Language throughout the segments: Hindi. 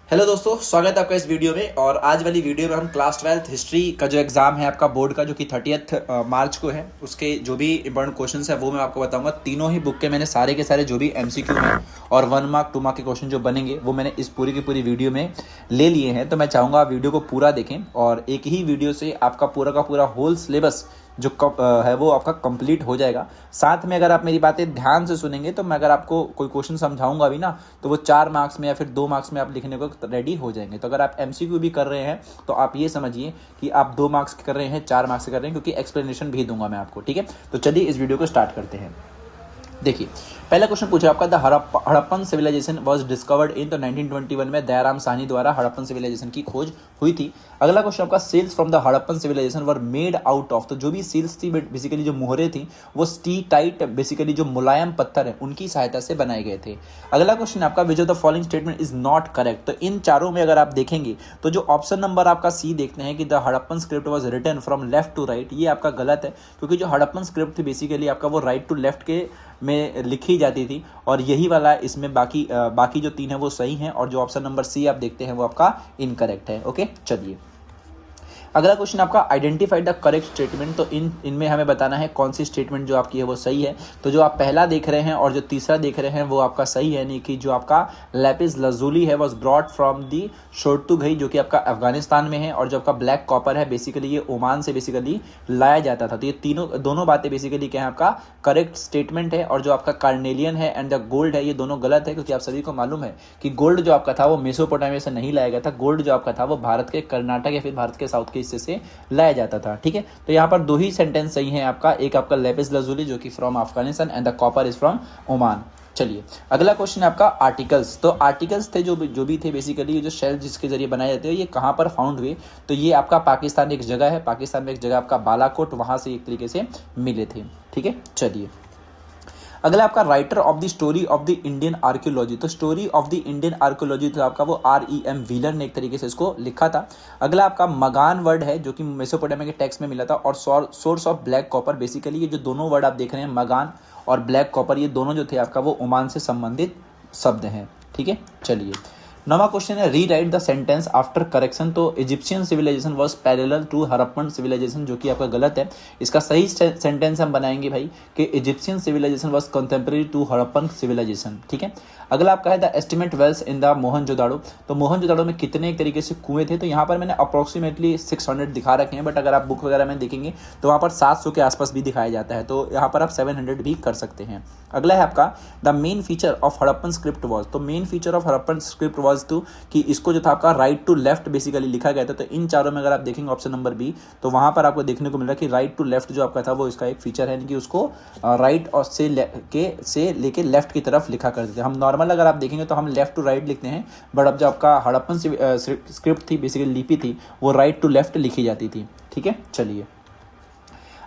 हेलो दोस्तों, स्वागत है आपका इस वीडियो में। और आज वाली वीडियो में हम क्लास 12th हिस्ट्री का जो एग्ज़ाम है आपका बोर्ड का, जो कि 30 मार्च को है, उसके जो भी इंपॉर्टेंट क्वेश्चंस है वो मैं आपको बताऊंगा। तीनों ही बुक के मैंने सारे के सारे जो भी एमसीक्यू हैं और 1 मार्क 2 मार्क के क्वेश्चन जो बनेंगे वो मैंने इस पूरी की पूरी वीडियो में ले लिए हैं। तो मैं चाहूँगा आप वीडियो को पूरा देखें और एक ही वीडियो से आपका पूरा का पूरा होल सिलेबस जो है वो आपका कंप्लीट हो जाएगा। साथ में अगर आप मेरी बातें ध्यान से सुनेंगे तो मैं अगर आपको कोई क्वेश्चन समझाऊंगा भी ना, तो वो 4 मार्क्स में या फिर 2 मार्क्स में आप लिखने को रेडी हो जाएंगे। तो अगर आप एमसीक्यू भी कर रहे हैं तो आप ये समझिए कि आप 2 मार्क्स कर रहे हैं, 4 मार्क्स कर रहे हैं, क्योंकि एक्सप्लेनेशन भी दूंगा मैं आपको। ठीक है, तो चलिए इस वीडियो को स्टार्ट करते हैं। देखिए, पहला क्वेश्चन पूछा आपका, the Harappan civilisation was discovered in 1921 में दयाराम साहनी द्वारा हड़प्पन सिविलाइजेशन की खोज हुई थी। अगला क्वेश्चन आपका, seals from the Harappan civilisation were made out of. तो जो भी सील्स थी बेसिकली जो मुहरे थी वो स्टीटाइट बेसिकली जो मुलायम पत्थर है उनकी सहायता से बनाए गए थे। अगला क्वेश्चन आपका, विच of the following statement is not correct. तो इन चारों में अगर आप देखेंगे तो जो ऑप्शन नंबर आपका सी देखते हैं कि the Harappan script was written from left to right, ये आपका गलत है, क्योंकि जो हड़प्पन स्क्रिप्ट थी बेसिकली आपका वो राइट टू लेफ्ट के में लिखी जाती थी और यही वाला इसमें बाकी जो 3 है वो सही हैं और जो ऑप्शन नंबर सी आप देखते हैं वो आपका इनकरेक्ट है। ओके, चलिए अगला क्वेश्चन आपका, आइडेंटिफाई द करेक्ट स्टेटमेंट। तो इनमें हमें बताना है कौन सी स्टेटमेंट जो आपकी है वो सही है। तो जो आप पहला देख रहे हैं और जो तीसरा देख रहे हैं वो आपका सही है, यानी कि जो आपका लैपिस lazuli है was brought from the Shortugai, जो कि आपका अफगानिस्तान में है, और जो आपका ब्लैक कॉपर है बेसिकली ये ओमान से बेसिकली लाया जाता था। तो ये दोनों बातें बेसिकली क्या है, आपका करेक्ट स्टेटमेंट है। और जो आपका कार्नेलियन है एंड द गोल्ड है ये दोनों गलत है, क्योंकि आप सभी को मालूम है कि गोल्ड जो आपका था वो मेसोपोटामिया से नहीं लाया गया था। गोल्ड जो आपका था वो भारत के कर्नाटक या फिर भारत के साउथ के हिस्से से लाया जाता था। ठीक है, तो यहाँ पर 2 ही सेंटेंस सही हैं आपका, एक आपका लेपिस lazuli जो कि from Afghanistan and the copper is from Oman. चलिए अगला क्वेश्चन आपका, आर्टिकल्स। तो आर्टिकल्स थे जो भी थे बेसिकली ये जो शेल जिसके जरिए बनाए जाते हैं ये कहाँ पर फाउंड हुए। तो ये आपका पाकिस्तान एक जगह है, पाकिस्तान में एक जगह आपका बालाकोट, वहां से एक तरीके से मिले थे। ठीक है, चलिए अगला आपका, writer of the story of the Indian archaeology. तो story of the Indian archaeology तो आपका वो REM व्हीलर ने एक तरीके से इसको लिखा था। अगला आपका मगान वर्ड है जो कि मेसोपोटामिया के टेक्स्ट में मिला था, और source of black copper. Basically ये जो दोनों वर्ड आप देख रहे हैं मगान और ब्लैक कॉपर, ये दोनों जो थे आपका वो ओमान से संबंधित शब्द हैं। ठीक है, चलिए नवा क्वेश्चन है, re write the sentence after correction. तो Egyptian civilisation was parallel to Harappan civilisation, जो कि आपका गलत है। इसका सही सेंटेंस हम बनाएंगे भाई कि Egyptian civilisation was contemporary to Harappan civilisation. ठीक है, अगला आपका है the estimate wells in the Mohenjodaro. तो मोहनजोदाड़ो में कितने एक तरीके से कुएं थे। तो यहाँ पर मैंने अप्रोक्सीमेटली 600 दिखा रखे हैं, बट अगर आप बुक वगैरह में देखेंगे तो वहाँ पर 700 के आसपास भी दिखाया जाता है, तो यहाँ पर आप 700 भी कर सकते हैं। अगला है आपका, the main feature of Harappan script was. तो main feature of Harappan script was to कि इसको जो था आपका राइट टू लेफ्ट बेसिकली लिखा गया था। तो इन चारों में अगर आप देखेंगे ऑप्शन नंबर बी, तो वहां पर आपको देखने को मिल रहा है कि राइट टू लेफ्ट जो आपका था वो इसका एक फीचर है, यानी कि उसको राइट और से लेके लेफ्ट की तरफ लिखा करते थे। हम नॉर्मल अगर आप देखेंगे तो हम लेफ्ट टू राइट लिखते हैं, बट अब जो आपका हड़प्पन स्क्रिप्ट थी बेसिकली लिपि थी वो राइट टू लेफ्ट लिखी जाती थी। ठीक है, चलिए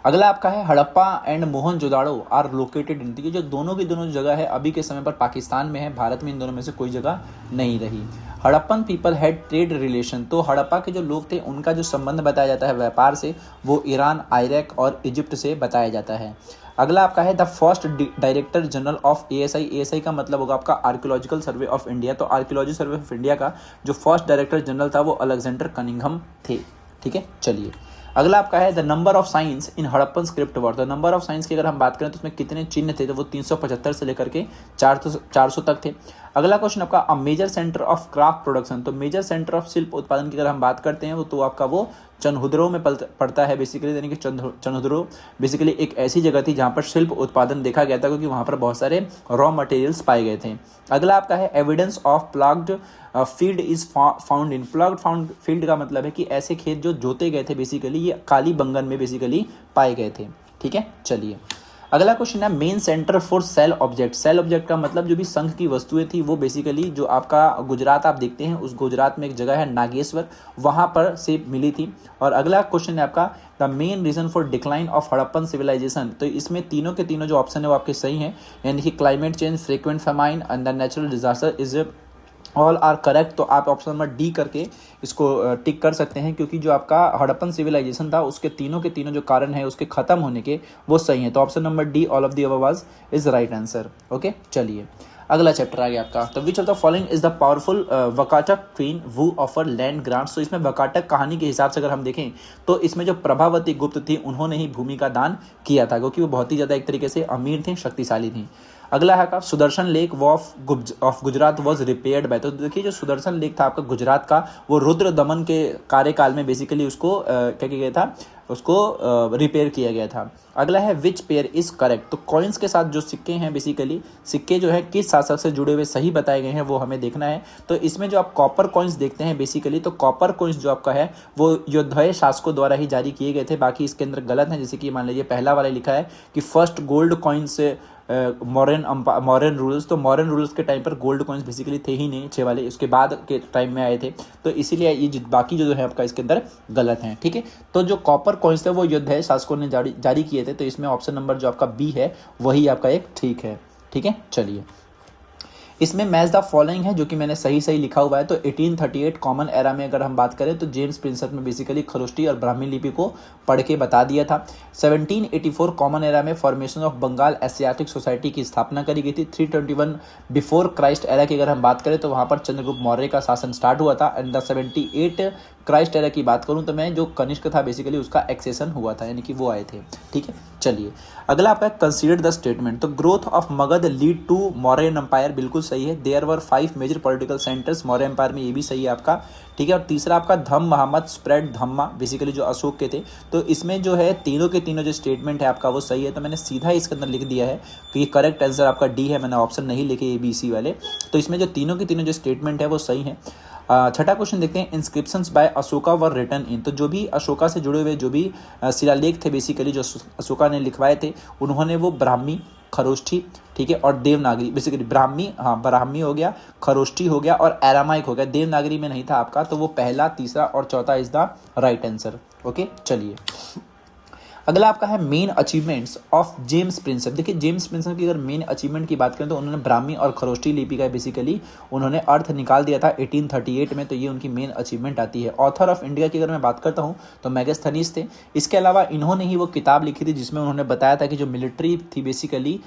अगला आपका है, Harappa and Mohenjodaro are located in. ये जो दोनों की दोनों जगह है अभी के समय पर पाकिस्तान में है, भारत में इन दोनों में से कोई जगह नहीं रही। Harappan people had trade relation. तो हड़प्पा के जो लोग थे उनका जो संबंध बताया जाता है व्यापार से, वो ईरान, इराक और इजिप्ट से बताया जाता है। अगला आपका है, the first director general of ASI। ASI का मतलब होगा आपका आर्कियोलॉजिकल सर्वे ऑफ इंडिया। तो आर्कियोलॉजी सर्वे ऑफ इंडिया का जो फर्स्ट डायरेक्टर जनरल था वो अलेक्जेंडर कनिंघम थे। ठीक है, चलिए अगला आपका है, the number of signs in Harappan script were. तो नंबर ऑफ साइंस की अगर हम बात करें तो उसमें कितने चिन्ह थे, तो वो 375 से लेकर के 400 तक थे। अगला क्वेश्चन आपका, a major centre of craft production. तो मेजर सेंटर ऑफ शिल्प उत्पादन की अगर हम बात करते हैं वो तो आपका वो चनहुद्रो में पड़ता है बेसिकली, यानी कि चनहुद्रो बेसिकली एक ऐसी जगह थी जहाँ पर शिल्प उत्पादन देखा गया था, क्योंकि वहाँ पर बहुत सारे रॉ मटेरियल्स पाए गए थे। अगला आपका है, evidence of ploughed field is found in. Ploughed found field का मतलब है कि ऐसे खेत जो जोते गए थे बेसिकली ये काली बंगन में बेसिकली पाए गए थे। ठीक है, चलिए अगला क्वेश्चन है, main centre for shell object. Shell object का मतलब जो भी संघ की वस्तुएं थी वो बेसिकली जो आपका गुजरात आप देखते हैं उस गुजरात में एक जगह है नागेश्वर, वहां पर से मिली थी। और अगला क्वेश्चन है आपका, the main reason for decline of Harappan civilisation. तो इसमें तीनों के तीनों जो ऑप्शन है वो आपके सही हैं, यानी कि climate change, frequent famine and the natural disaster is all are correct. तो आप ऑप्शन नंबर डी करके इसको टिक कर सकते हैं, क्योंकि जो आपका हड़प्पन सिविलाइजेशन था उसके तीनों के तीनों जो कारण है उसके खत्म होने के वो सही है। तो option number D all of the above was is right answer. Okay, चलिए अगला चैप्टर आ गया आपका, तो which of the following is the powerful Vakataka queen who offer land grants. तो इसमें वकाटक कहानी के हिसाब से अगर हम देखें तो इसमें जो प्रभावती गुप्त थी उन्होंने ही भूमि का दान किया था, क्योंकि वो बहुत ही ज़्यादा एक तरीके से अमीर थी, शक्तिशाली थी। अगला है आपका Sudarshan lake of Gujarat was repaired bye. तो देखिए जो सुदर्शन लेक था आपका गुजरात का, वो रुद्र दमन के कार्यकाल में बेसिकली उसको क्या किया गया था, उसको रिपेयर किया गया था। अगला है विच पेयर इज करेक्ट। तो कॉइन्स के साथ जो सिक्के हैं, बेसिकली सिक्के जो है किस शासक से जुड़े हुए सही बताए गए हैं वो हमें देखना है। तो इसमें जो आप कॉपर कॉइन्स देखते हैं बेसिकली, तो कॉपर कॉइन्स जो आपका है वो योद्धाय शासकों द्वारा ही जारी किए गए थे, बाकी इसके अंदर गलत है। जैसे कि मान लीजिए पहला वाला लिखा है कि first gold coins modern rules, तो मॉडर्न रूल्स के टाइम पर गोल्ड कॉइन्स बेसिकली थे ही नहीं, 6 वाले उसके बाद के टाइम में आए थे, तो इसीलिए ये बाकी जो है आपका इसके अंदर गलत हैं। ठीक है, तो जो कॉपर कॉइन्स थे वो योद्धाय शासकों ने जारी किए थे, तो इसमें ऑप्शन नंबर जो आपका बी है वही आपका एक ठीक है। ठीक है, चलिए इसमें मैच द फॉलोइंग है जो कि मैंने सही लिखा हुआ है। तो 1838 कॉमन एरा में अगर हम बात करें तो जेम्स प्रिंसेप में बेसिकली खरोष्टी और ब्राह्मी लिपि को पढ़ के बता दिया था। 1784 कॉमन एरा में formation of Bengal Asiatic Society की स्थापना करी गई थी। 321 बिफोर क्राइस्ट एरा की अगर हम बात करें तो वहाँ पर चंद्रगुप्त मौर्य का शासन स्टार्ट हुआ था। एंड द 78 क्राइस्ट एरा की बात करूँ तो मैं जो कनिष्क था बेसिकली उसका एक्सेशन हुआ था, यानी कि वो आए थे। ठीक है, चलिए अगला आपका कंसीडर द स्टेटमेंट। तो growth of Magadha lead to Mauryan empire, बिल्कुल सही है। There were 5 major political centres Maurya empire में, ये भी सही है आपका। ठीक है, और तीसरा आपका धम्म मोहम्मद स्प्रेड धम्मा, बेसिकली जो अशोक के थे। तो इसमें जो है तीनों के तीनों जो स्टेटमेंट है आपका वो सही है, तो मैंने सीधा इसके अंदर लिख दिया है कि ये करेक्ट आंसर आपका डी है, मैंने ऑप्शन नहीं लिखे ABC वाले। तो इसमें जो तीनों के तीनों जो स्टेटमेंट है वो सही है। छठा क्वेश्चन देखते हैं, inscriptions by Ashoka were written in. तो जो भी अशोका से जुड़े हुए जो भी शिलालेख थे बेसिकली जो अशोका ने लिखवाए थे, उन्होंने वो ब्राह्मी, खरोष्ठी, ठीक है, और देवनागरी, बेसिकली ब्राह्मी हो गया, खरोष्ठी हो गया और एरामाइक हो गया। देवनागरी में नहीं था आपका, तो वो पहला, तीसरा और चौथा is the right answer. Okay, चलिए अगला आपका है main achievements of James Prinsep. देखिए जेम्स प्रिंसेप की अगर मेन अचीवमेंट की बात करें तो उन्होंने ब्राह्मी और खरोष्ठी लिपि का बेसिकली उन्होंने अर्थ निकाल दिया था 1838 में, तो ये उनकी मेन अचीवमेंट आती है। ऑथर ऑफ इंडिया की अगर मैं बात करता हूँ तो मेगास्थनीज थे। इसके अलावा इन्होंने ही वो किताब लिखी थी जिसमें उन्होंने बताया था कि जो मिलिट्री थी बेसिकली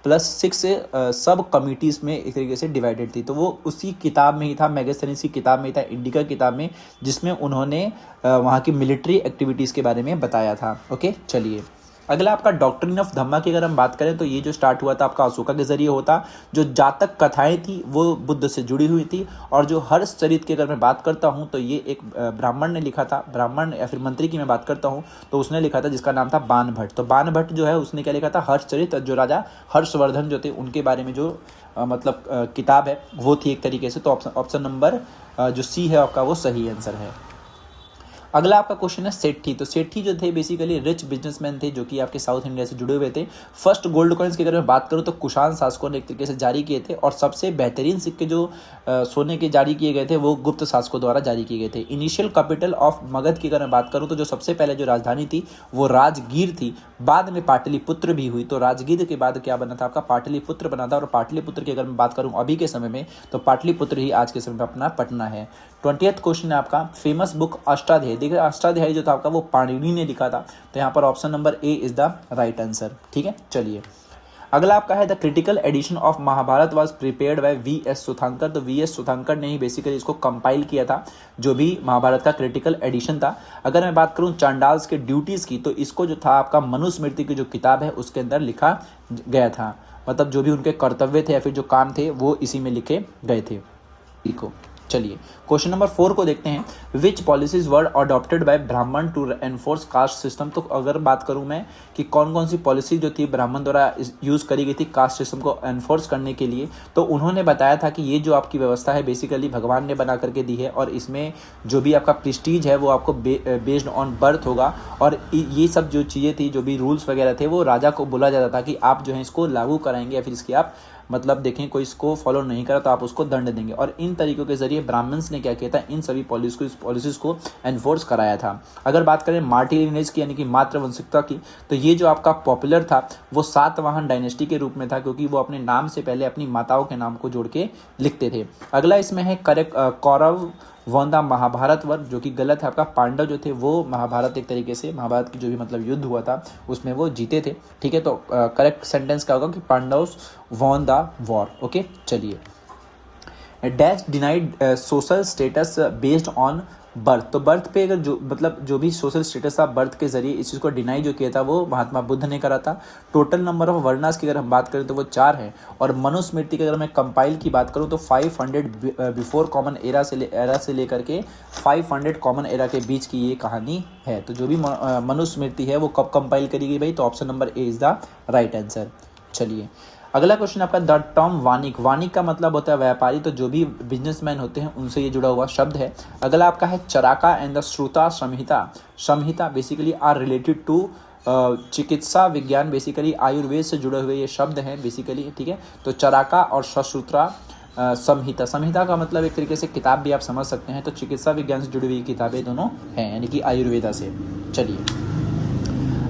1+6 सब कमिटीज़ में एक तरीके से डिवाइडेड थी, तो वो उसी किताब में ही था, मेगास्थनीज की किताब में ही था, इंडिका किताब में, जिसमें उन्होंने वहाँ की मिलिट्री एक्टिविटीज़ के बारे में बताया था। ओके, चलिए अगला आपका डॉक्ट्रिन ऑफ धम्मा की अगर हम बात करें तो ये जो स्टार्ट हुआ था आपका अशोका के जरिए होता। जो जातक कथाएं थी वो बुद्ध से जुड़ी हुई थी, और जो हर्ष चरित की अगर मैं बात करता हूँ तो ये एक ब्राह्मण ने लिखा था, ब्राह्मण या फिर मंत्री की मैं बात करता हूँ तो उसने लिखा था, जिसका नाम था बाण भट्ट। तो बाण भट्ट जो है उसने क्या लिखा था, हर्ष चरित, जो राजा हर्षवर्धन जो थे उनके बारे में जो किताब है वो थी एक तरीके से। तो ऑप्शन नंबर जो सी है आपका वो सही आंसर है। अगला आपका क्वेश्चन है सेठी। तो सेठी जो थे बेसिकली रिच बिजनेसमैन थे जो कि आपके साउथ इंडिया से जुड़े हुए थे। फर्स्ट गोल्ड कॉइन्स की अगर मैं बात करूँ तो कुषाण शासकों ने एक तरीके से जारी किए थे, और सबसे बेहतरीन सिक्के जो सोने के जारी किए गए थे वो गुप्त शासकों द्वारा जारी किए गए थे। इनिशियल कैपिटल ऑफ मगध की अगर मैं बात करूँ तो जो सबसे पहले जो राजधानी थी वो राजगीर थी, बाद में पाटलिपुत्र भी हुई। तो राजगीर के बाद क्या बना था आपका, पाटलिपुत्र बना था। और पाटलिपुत्र की अगर मैं बात करूँ अभी के समय में तो पाटलिपुत्र ही आज के समय में अपना पटना है। 20th क्वेश्चन है आपका, फेमस बुक अष्टाध्यायी। देखिए अष्टाध्यायी जो था आपका वो पाणिनि ने लिखा था, तो यहाँ पर option number A is the right answer. ठीक है, चलिए अगला आपका है the critical edition of Mahabharata was prepared by VS Sukthankar. तो VS सुथांकर ने ही बेसिकली इसको कंपाइल किया था, जो भी महाभारत का क्रिटिकल एडिशन था। अगर मैं बात करूं चांडाल्स के ड्यूटीज की, तो इसको जो था आपका मनुस्मृति की जो किताब है उसके अंदर लिखा गया था, मतलब जो भी उनके कर्तव्य थे या फिर जो काम थे वो इसी में लिखे गए थे। ठीक हो, चलिए क्वेश्चन नंबर 4 को देखते हैं। विच पॉलिसीज वर अडॉप्टेड बाय ब्राह्मण टू एनफोर्स कास्ट सिस्टम। तो अगर बात करूं मैं कि कौन कौन सी पॉलिसी जो थी ब्राह्मण द्वारा यूज करी गई थी कास्ट सिस्टम को एनफोर्स करने के लिए, तो उन्होंने बताया था कि ये जो आपकी व्यवस्था है बेसिकली भगवान ने बना करके दी है, और इसमें जो भी आपका प्रेस्टीज है वो आपको बेस्ड ऑन बर्थ होगा, और ये सब जो चीज़ें थी, जो भी रूल्स वगैरह थे, वो राजा को बोला जाता था कि आप जो है इसको लागू कराएंगे या फिर इसकी आप मतलब देखें कोई इसको फॉलो नहीं करा तो आप उसको दंड देंगे। और इन तरीकों के जरिए ब्राह्मण्स ने क्या किया था, इन सभी पॉलिसीज को एनफोर्स कराया था। अगर बात करें मार्टिलिनेज की यानी कि मातृवंशिकता की, तो ये जो आपका पॉपुलर था वो सातवाहन डायनेस्टी के रूप में था, क्योंकि वो अपने नाम से पहले अपनी माताओं के नाम को जोड़ के लिखते थे। अगला इसमें है कौरव वॉन द महाभारत वर, जो कि गलत है आपका। पांडव जो थे वो महाभारत, एक तरीके से महाभारत की जो भी मतलब युद्ध हुआ था उसमें वो जीते थे, ठीक है। तो करेक्ट सेंटेंस क्या होगा कि Pandavs won the war. Okay, चलिए। Dash denied social status based on birth, तो बर्थ पे अगर जो मतलब जो भी सोशल स्टेटस था बर्थ के जरिए इस चीज़ को डिनाई जो किया था वो महात्मा बुद्ध ने करा था। टोटल नंबर ऑफ वर्णास की अगर हम बात करें तो वो 4 है। और मनुस्मृति की अगर मैं कंपाइल की बात करूँ तो 500 बिफोर कॉमन एरा से लेकर के 500 कॉमन एरा के बीच की ये कहानी है। तो जो भी मनुस्मृति है वो कब कंपाइल करी गई भाई, तो option number A is the right answer. चलिए, अगला क्वेश्चन आपका, द टर्म वानिक, वानिक का मतलब होता है व्यापारी, तो जो भी बिजनेसमैन होते हैं उनसे ये जुड़ा हुआ शब्द है। अगला आपका है Charaka and the Shruta Samhita, Samhita basically are related to चिकित्सा विज्ञान, बेसिकली आयुर्वेद से जुड़े हुए ये शब्द हैं बेसिकली, ठीक है। तो चराका और सश्रुता संहिता, संहिता का मतलब एक तरीके से किताब भी आप समझ सकते हैं। तो चिकित्सा विज्ञान से जुड़ी हुई किताबें दोनों हैं, यानी कि आयुर्वेदा से। चलिए,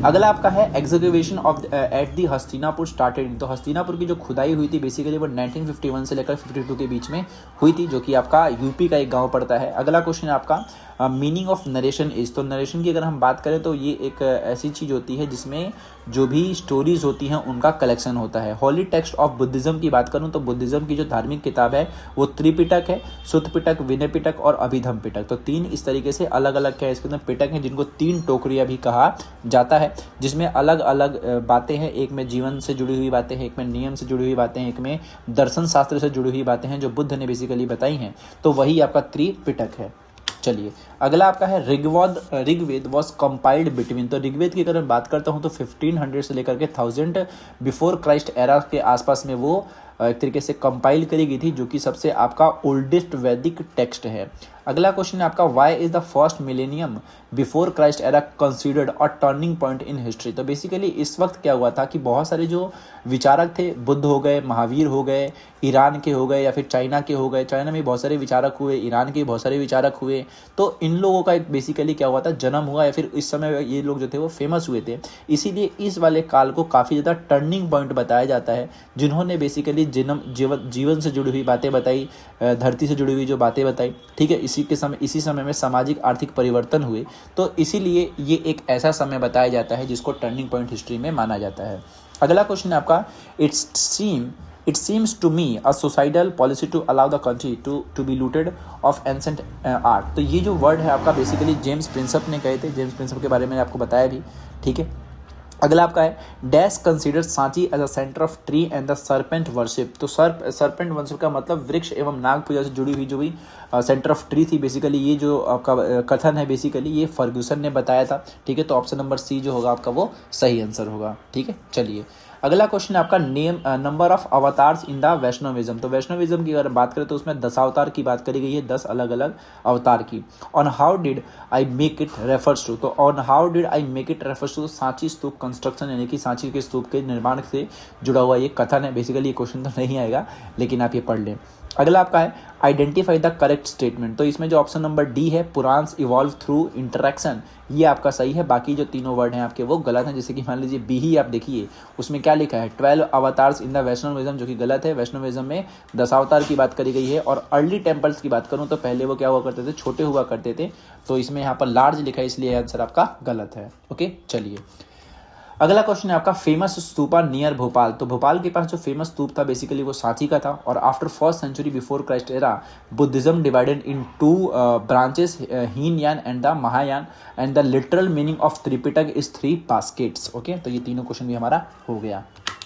अगला आपका है execution of at the Hastinapur started, तो हस्तिनापुर की जो खुदाई हुई थी बेसिकली वो 1951 से लेकर 52 के बीच में हुई थी, जो कि आपका यूपी का एक गांव पड़ता है। अगला क्वेश्चन है आपका मीनिंग ऑफ नरेशन इज, तो नरेशन की अगर हम बात करें तो ये एक ऐसी चीज़ होती है जिसमें जो भी स्टोरीज होती हैं उनका कलेक्शन होता है। होली टेक्स्ट ऑफ बुद्धिज्म की बात करूं तो बुद्धिज्म की जो धार्मिक किताब है वो त्रिपिटक है, सुत्त पिटक, विनय पिटक और अभिधम पिटक। तो 3 इस तरीके से अलग अलग क्या है इसके अंदर पिटक हैं, जिनको 3 टोकरियां भी कहा जाता है, जिसमें अलग अलग बातें हैं। एक में जीवन से जुड़ी हुई बातें हैं, एक में नियम से जुड़ी हुई बातें हैं, एक में दर्शन शास्त्र से जुड़ी हुई बातें हैं जो बुद्ध ने बेसिकली बताई हैं। तो वही आपका त्रिपिटक है। चलिए, अगला आपका है ऋग्वेद वॉज कंपाइल्ड बिटवीन, तो ऋग्वेद की अगर मैं बात करता हूँ तो 1500 से लेकर के 1000 बिफोर क्राइस्ट एरा के आसपास में वो एक तरीके से कंपाइल करी गई थी, जो कि सबसे आपका ओल्डेस्ट वैदिक टेक्स्ट है। अगला क्वेश्चन है आपका, why is the first millennium before Christ era considered a turning point in history, तो बेसिकली इस वक्त क्या हुआ था कि बहुत सारे जो विचारक थे, बुद्ध हो गए, महावीर हो गए, ईरान के हो गए या फिर चाइना के हो गए, चाइना में बहुत सारे विचारक हुए, ईरान के बहुत सारे विचारक हुए, तो इन लोगों का एक बेसिकली क्या हुआ था, जन्म हुआ, या फिर इस समय ये लोग जो थे वो फेमस हुए थे। इसीलिए इस वाले काल को काफ़ी ज़्यादा टर्निंग पॉइंट बताया जाता है, जिन्होंने बेसिकली जीवन से जुड़ी हुई बातें बताई, धरती से जुड़ी हुई जो बातें बताई, ठीक है। इसी समय में सामाजिक आर्थिक परिवर्तन हुए, तो इसीलिए ये एक ऐसा समय बताया जाता है जिसको टर्निंग पॉइंट हिस्ट्री में माना जाता है। अगला क्वेश्चन है आपका, It seems to me a suicidal policy to allow the country to be looted of ancient art, तो ये जो वर्ड है आपका बेसिकली जेम्स प्रिंसप ने कहे थे, जेम्स प्रिंसप के बारे में आपको बताया भी, ठीक है। अगला आपका है, dash consider Sanchi as a centre of tree and the serpent worship, तो सर्पेंट वर्शिप का मतलब वृक्ष एवं नाग पूजा से जुड़ी हुई जो भी सेंटर ऑफ ट्री थी बेसिकली, ये जो आपका कथन है बेसिकली ये फर्ग्यूसन ने बताया था, ठीक है। तो ऑप्शन नंबर सी जो होगा आपका वो सही आंसर होगा, ठीक है। चलिए, अगला क्वेश्चन आपका, name number of avatars in the Vaishnavism, तो वैष्णविज्म की अगर बात करें तो उसमें 10 अवतार की बात करी गई है, 10 अलग अलग अवतार की। On how did I make it refers to, तो on how did I make it refers to Sanchi Stupa construction, यानी कि सांची के स्तूप के निर्माण से जुड़ा हुआ ये कथन है। बेसिकली ये क्वेश्चन तो नहीं आएगा लेकिन आप ये पढ़ लें। अगला आपका है, आइडेंटिफाई द करेक्ट स्टेटमेंट, तो इसमें जो ऑप्शन नंबर डी है, पुरान्स इवॉल्व थ्रू इंटरेक्शन, ये आपका सही है। बाकी जो तीनों वर्ड हैं आपके वो गलत हैं, जैसे कि मान लीजिए बी ही आप देखिए, उसमें क्या लिखा है, 12 अवतार्स इन द वैष्णविज्म, जो कि गलत है। वैष्णविज्म में 10 अवतार की बात करी गई है। और अर्ली टेम्पल्स की बात करूँ तो पहले वो क्या हुआ करते थे, छोटे हुआ करते थे, तो इसमें यहाँ पर लार्ज लिखा है, इसलिए आंसर आपका गलत है। ओके, चलिए, अगला क्वेश्चन है आपका, फेमस स्तूपा नियर भोपाल, तो भोपाल के पास जो फेमस स्तूप था बेसिकली वो सांची का था। और after 1st century before Christ era Buddhism divided in 2 branches, Hinayana and the Mahayana, and the literal meaning of Tripitaka is 3 baskets. Okay, तो ये तीनों क्वेश्चन भी हमारा हो गया।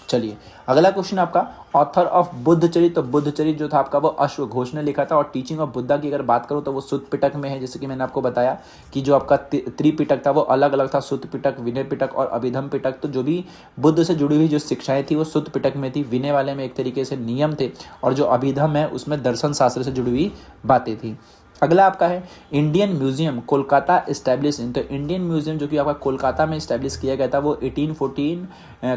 चलिए, अगला क्वेश्चन आपका, ऑथर ऑफ बुद्धचरित, तो बुद्धचरित जो था आपका वो अश्वघोष ने लिखा था। और टीचिंग ऑफ बुद्धा की अगर बात करूँ तो वो सुत्त पिटक में है, जैसे कि मैंने आपको बताया कि जो आपका त्रिपिटक था वो अलग अलग था, सुत्त पिटक, विनय पिटक और अभिधम पिटक। तो जो भी बुद्ध से जुड़ी हुई जो शिक्षाएं थी वो सुत्त पिटक में थी, विनय वाले में एक तरीके से नियम थे, और जो अभिधम है उसमें दर्शन शास्त्र से जुड़ी हुई बातें थी। अगला आपका है, Indian museum Kolkata establish in, तो इंडियन म्यूजियम जो कि आपका कोलकाता में इस्टेब्लिश किया गया था वो 1814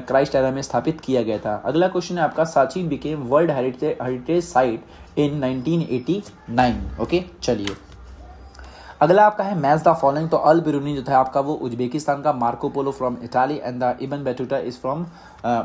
क्राइस्ट एरा में स्थापित किया गया था। अगला क्वेश्चन है आपका, Sanchi became world heritage site in 1989। Okay, चलिए, अगला आपका है, मैच द फॉलोइंग, तो अल बिरूनी जो था आपका वो उज्बेकिस्तान का, Marco Polo from Italy, and the Ibn Battuta is from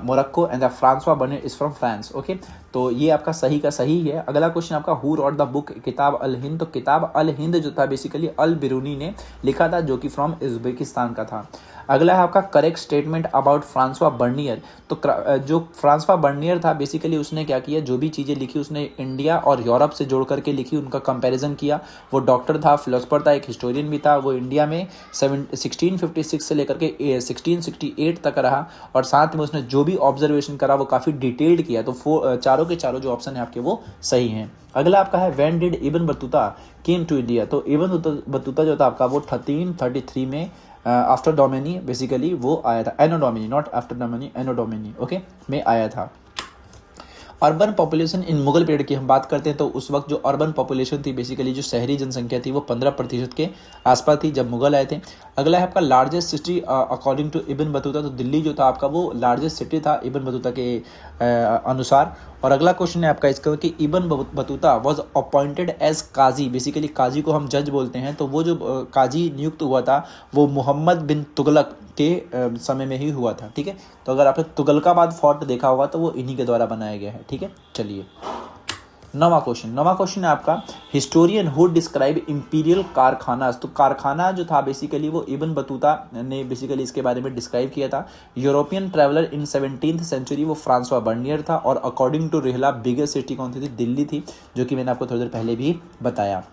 Morocco, and the François Bernier is from France. Okay, तो ये आपका सही का सही है। अगला क्वेश्चन आपका हु रॉट द बुक किताब अल हिंद, तो किताब अल हिंद जो था बेसिकली अल बिरूनी ने लिखा था, जो कि फ्रॉम उज्बेकिस्तान का था। अगला है आपका correct statement about Francois Bernier, तो जो फ्रांसवा बर्नियर था बेसिकली उसने क्या किया, जो भी चीज़ें लिखी उसने इंडिया और यूरोप से जोड़ करके लिखी, उनका कंपैरिजन किया। वो डॉक्टर था, फिलोसफर था, एक हिस्टोरियन भी था। वो इंडिया में 1656 से लेकर के 1668 तक रहा, और साथ में उसने जो भी ऑब्जर्वेशन करा वो काफ़ी डिटेल्ड किया। तो चारों के चारों जो ऑप्शन है आपके वो सही हैं। अगला आपका है when did Ibn Battuta came to India, तो इब्न बतूता जो था आपका वो 1333 में आफ्टर डोमिनी बेसिकली वो आया था, anno domini, not after domini, anno domini okay में आया था। Urban population in Mughal period की हम बात करते हैं तो उस वक्त जो अर्बन पॉपुलेशन थी बेसिकली जो शहरी जनसंख्या थी वो 15% के आसपास थी जब मुगल आए थे। अगला है आपका largest city according to Ibn Battuta, तो दिल्ली जो था आपका वो लार्जेस्ट सिटी था इब्न बतूता के अनुसार। और अगला क्वेश्चन है आपका इसका कि Ibn Battuta was appointed as qazi, basically काजी को हम जज बोलते हैं, तो वो जो काजी नियुक्त हुआ था वो मोहम्मद बिन तुगलक के समय में ही हुआ था। ठीक है, तो अगर आपने तुगलकाबाद फोर्ट देखा होगा तो वो इन्हीं के द्वारा बनाया गया है। ठीक है, चलिए नवा क्वेश्चन है आपका हिस्टोरियन हु डिस्क्राइब इंपीरियल कारखाना, तो कारखाना जो था बेसिकली वो इब्न बतूता ने बेसिकली इसके बारे में डिस्क्राइब किया था। यूरोपियन ट्रैवलर इन 17th सेंचुरी वो फ्रांसवा बर्नियर था, और अकॉर्डिंग टू रिहला बिगेस्ट सिटी कौन सी थी, दिल्ली थी, जो कि मैंने आपको थोड़ी देर पहले भी बताया।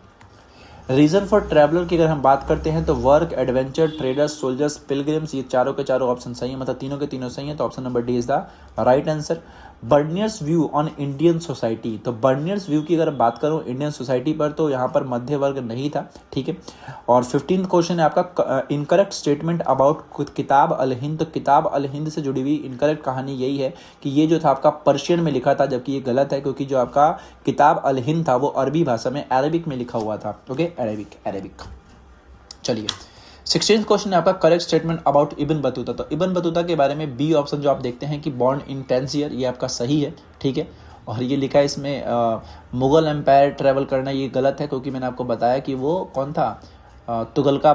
रीजन फॉर ट्रैवलर की अगर हम बात करते हैं तो work, adventure, traders, soldiers, pilgrims, ये चारों के चारों ऑप्शन सही है, मतलब तीनों के तीनों सही है, तो option number D is the right answer. Bernier's view on Indian society, तो बर्नियर्स व्यू की अगर बात करूं इंडियन सोसाइटी पर तो यहाँ पर मध्य वर्ग नहीं था। ठीक है, और 15th क्वेश्चन है आपका इनकरेक्ट स्टेटमेंट अबाउट किताब अल हिंद, तो किताब अल हिंद से जुड़ी हुई इनकरेक्ट कहानी यही है कि ये जो था आपका पर्शियन में लिखा था, जबकि ये गलत है क्योंकि जो आपका किताब अल हिंद था वो अरबी भाषा में अरेबिक में लिखा हुआ था। Okay, Arabic. चलिए 16th क्वेश्चन है आपका correct statement about ibn Battuta, तो इब्न बतूता के बारे में बी ऑप्शन जो आप देखते हैं कि बॉर्न इन टेंसियर, ये आपका सही है। ठीक है, और ये लिखा है इसमें मुगल एम्पायर ट्रैवल करना, ये गलत है क्योंकि मैंने आपको बताया कि वो कौन था, तुगलका